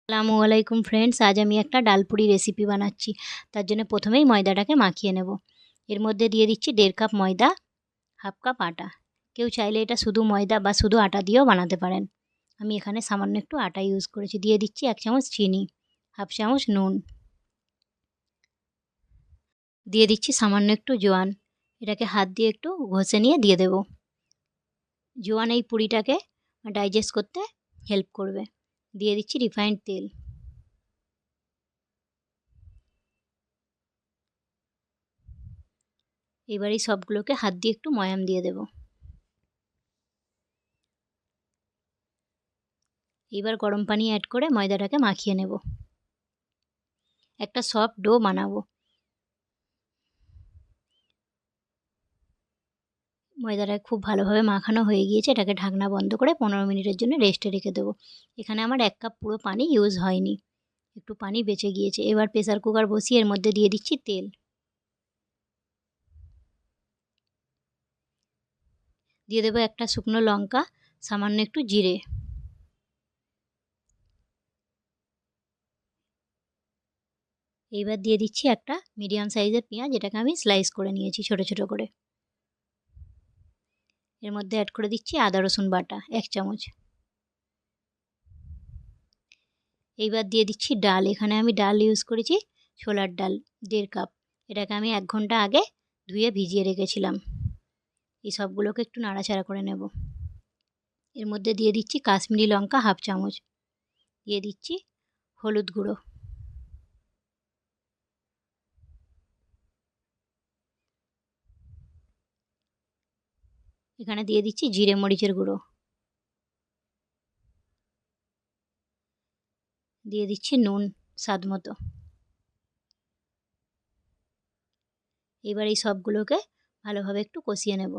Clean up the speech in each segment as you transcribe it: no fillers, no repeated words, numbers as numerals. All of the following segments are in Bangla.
আসসালামু আলাইকুম ফ্রেন্ডস, আজ আমি একটা ডালপুরি রেসিপি বানাচ্ছি। তার জন্য প্রথমেই ময়দাটাকে মাখিয়ে নেব। এর মধ্যে দিয়ে দিচ্ছি 1.5 কাপ ময়দা, হাফ কাপ আটা। কেউ চাইলে এটা শুধু ময়দা বা শুধু আটা দিয়েও বানাতে পারেন। আমি এখানে সামান্য একটু আটা ইউজ করেছি। দিয়ে দিচ্ছি 1 চামচ চিনি, হাফ চামচ নুন, দিয়ে দিচ্ছি সামান্য একটু জোয়ান। এটাকে হাত দিয়ে একটু ঘষে নিয়ে দিয়ে দেব। জোয়ান এই পুরিটাকে ডাইজেস্ট করতে হেল্প করবে। দিয়ে দিচ্ছি রিফাইন্ড তেল। এবার এই সবগুলোকে হাত দিয়ে একটু ময়াম দিয়ে দেব। এবার গরম পানি অ্যাড করে ময়দাটাকে মাখিয়ে নেব। একটা সফট ডো বানাবো। ময়দাটা খুব ভালোভাবে মাখানো হয়ে গিয়েছে। এটাকে ঢাকনা বন্ধ করে 15 মিনিটের জন্য রেস্টে রেখে দেবো। এখানে আমার 1 কাপ পুরো পানি ইউজ হয়নি, একটু পানি বেঁচে গিয়েছে। এবার প্রেসার কুকার বসিয়ে এর মধ্যে দিয়ে দিচ্ছি তেল। দিয়ে দেবো একটা শুকনো লঙ্কা, সামান্য একটু জিরে। এইবার দিয়ে দিচ্ছি একটা মিডিয়াম সাইজের পেঁয়াজ, এটাকে আমি স্লাইস করে নিয়েছি ছোট ছোট করে। এর মধ্যে অ্যাড করে দিচ্ছি আদা রসুন বাটা 1 চামচ। এইবার দিয়ে দিচ্ছি ডাল। এখানে আমি ডাল ইউজ করেছি ছোলার ডাল 1.5 কাপ। এটাকে আমি 1 ঘন্টা আগে ধুয়ে ভিজিয়ে রেখেছিলাম। এই সবগুলোকে একটু নাড়াচাড়া করে নেব। এর মধ্যে দিয়ে দিচ্ছি কাশ্মীরি লঙ্কা হাফ চামচ, দিয়ে দিচ্ছি হলুদ গুঁড়ো, এখানে দিয়ে দিচ্ছি জিরে মরিচের গুঁড়ো, দিয়ে দিচ্ছি নুন স্বাদ মতো। এবার এই সবগুলোকে ভালোভাবে একটু কষিয়ে নেব।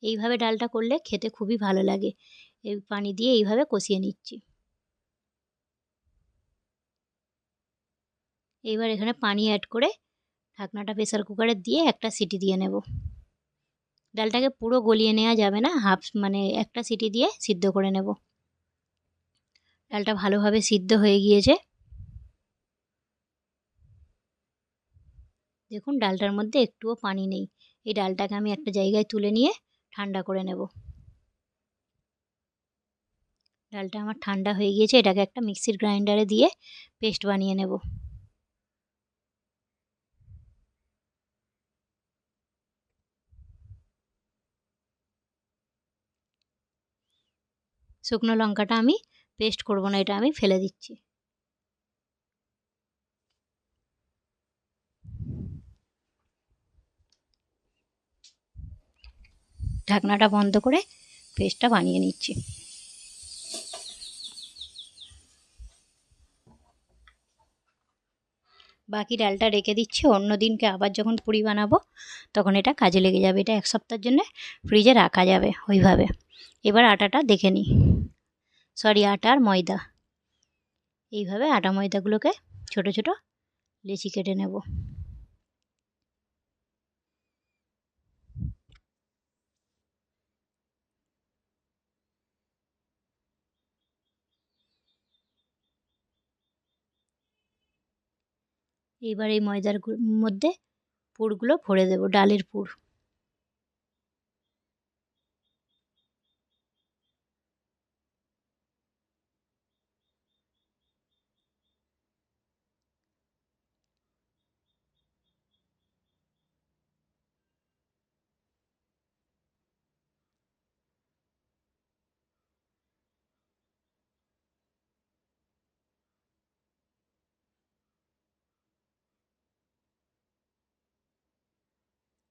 এইভাবে ডালটা করলে খেতে খুবই ভালো লাগে। এই পানি দিয়ে এইভাবে কষিয়ে নিচ্ছি। এইবার এখানে পানি অ্যাড করে ঢাকনাটা প্রেসার কুকারে দিয়ে একটা সিটি দিয়ে নেব। ডালটাকে পুরো গলিয়ে নেওয়া যাবে না, হাফ মানে একটা সিটি দিয়ে সিদ্ধ করে নেব। ডালটা ভালোভাবে সিদ্ধ হয়ে গিয়েছে। দেখুন ডালটার মধ্যে একটুও পানি নেই। এই ডালটাকে আমি একটা জায়গায় তুলে নিয়ে ঠান্ডা করে নেব। ডালটা আমার ঠান্ডা হয়ে গিয়েছে। এটাকে একটা মিক্সির গ্রাইন্ডারে দিয়ে পেস্ট বানিয়ে নেব। শুকনো লঙ্কাটা আমি পেস্ট করব না, এটা আমি ফেলে দিচ্ছি। ঢাকনাটা বন্ধ করে পেস্টটা বানিয়ে নিচ্ছি। বাকি ডালটা রেখে দিচ্ছি। অন্য দিনকে আবার যখন পুরি বানাবো তখন এটা কাজে লেগে যাবে। এটা 1 সপ্তাহের জন্য ফ্রিজে রাখা যাবে ওইভাবে। এবার আটাটা দেখে নিই, সরি আটা আর ময়দা। এইভাবে আটা ময়দাগুলোকে ছোট ছোট লেচি কেটে নেব। এইবার এই ময়দার মধ্যে পুরগুলো ভরে দেব, ডালের পুর।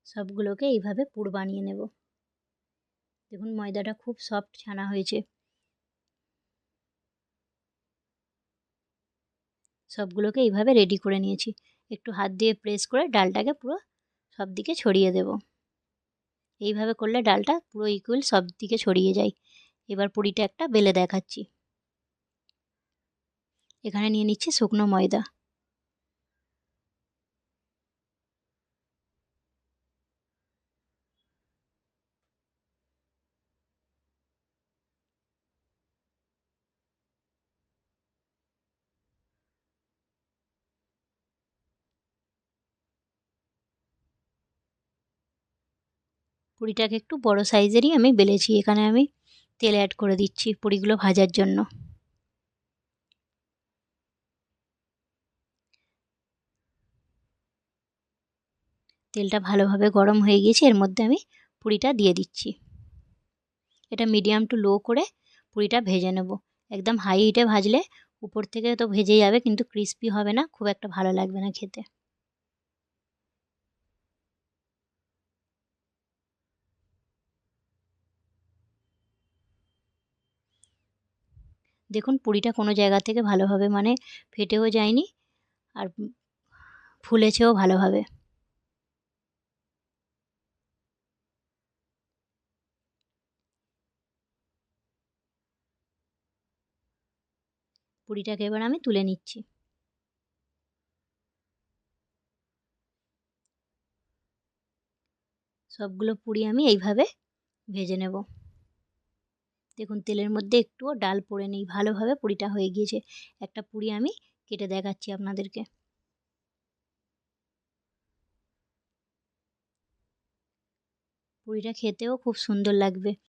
সবগুলোকে এইভাবে পুর বানিয়ে নেব। দেখুন ময়দাটা খুব সফট ছানা হয়েছে। সবগুলোকে এইভাবে রেডি করে নিয়েছি। একটু হাত দিয়ে প্রেস করে ডালটাকে পুরো সব দিকে ছড়িয়ে দেব। এইভাবে করলে ডালটা পুরো ইকুয়াল সব দিকে ছড়িয়ে যায়। এবার পুরিটা একটা বেলে দেখাচ্ছি। এখানে নিয়ে নিচ্ছি শুকনো ময়দা। পুরিটাকে একটু বড় সাইজেরই আমি বেলেছি। এখানে আমি তেল অ্যাড করে দিচ্ছি পুরিগুলো ভাজার জন্য। তেলটা ভালোভাবে গরম হয়ে গিয়েছে, এর মধ্যে আমি পুরিটা দিয়ে দিচ্ছি। এটা মিডিয়াম টু লো করে পুরিটা ভেজে নেব। একদম হাই হিটে ভাজলে উপর থেকে তো ভেজে যাবে, কিন্তু ক্রিস্পি হবে না, খুব একটা ভালো লাগবে না খেতে। দেখুন পুরিটা কোনো জায়গা থেকে ভালোভাবে মানে ফেটেও যায়নি, আর ফুলেছেও ভালোভাবে। পুরিটাকে এবার আমি তুলে নিচ্ছি। সবগুলো পুরি আমি এইভাবে ভেজে নেব। দেখুন তেলের মধ্যে একটুও ডাল পড়ে নেই, ভালোভাবে পুরিটা হয়ে গিয়েছে। একটা পুরি আমি কেটে দেখাচ্ছি আপনাদেরকে। পুরিটা খেতেও খুব সুন্দর লাগবে।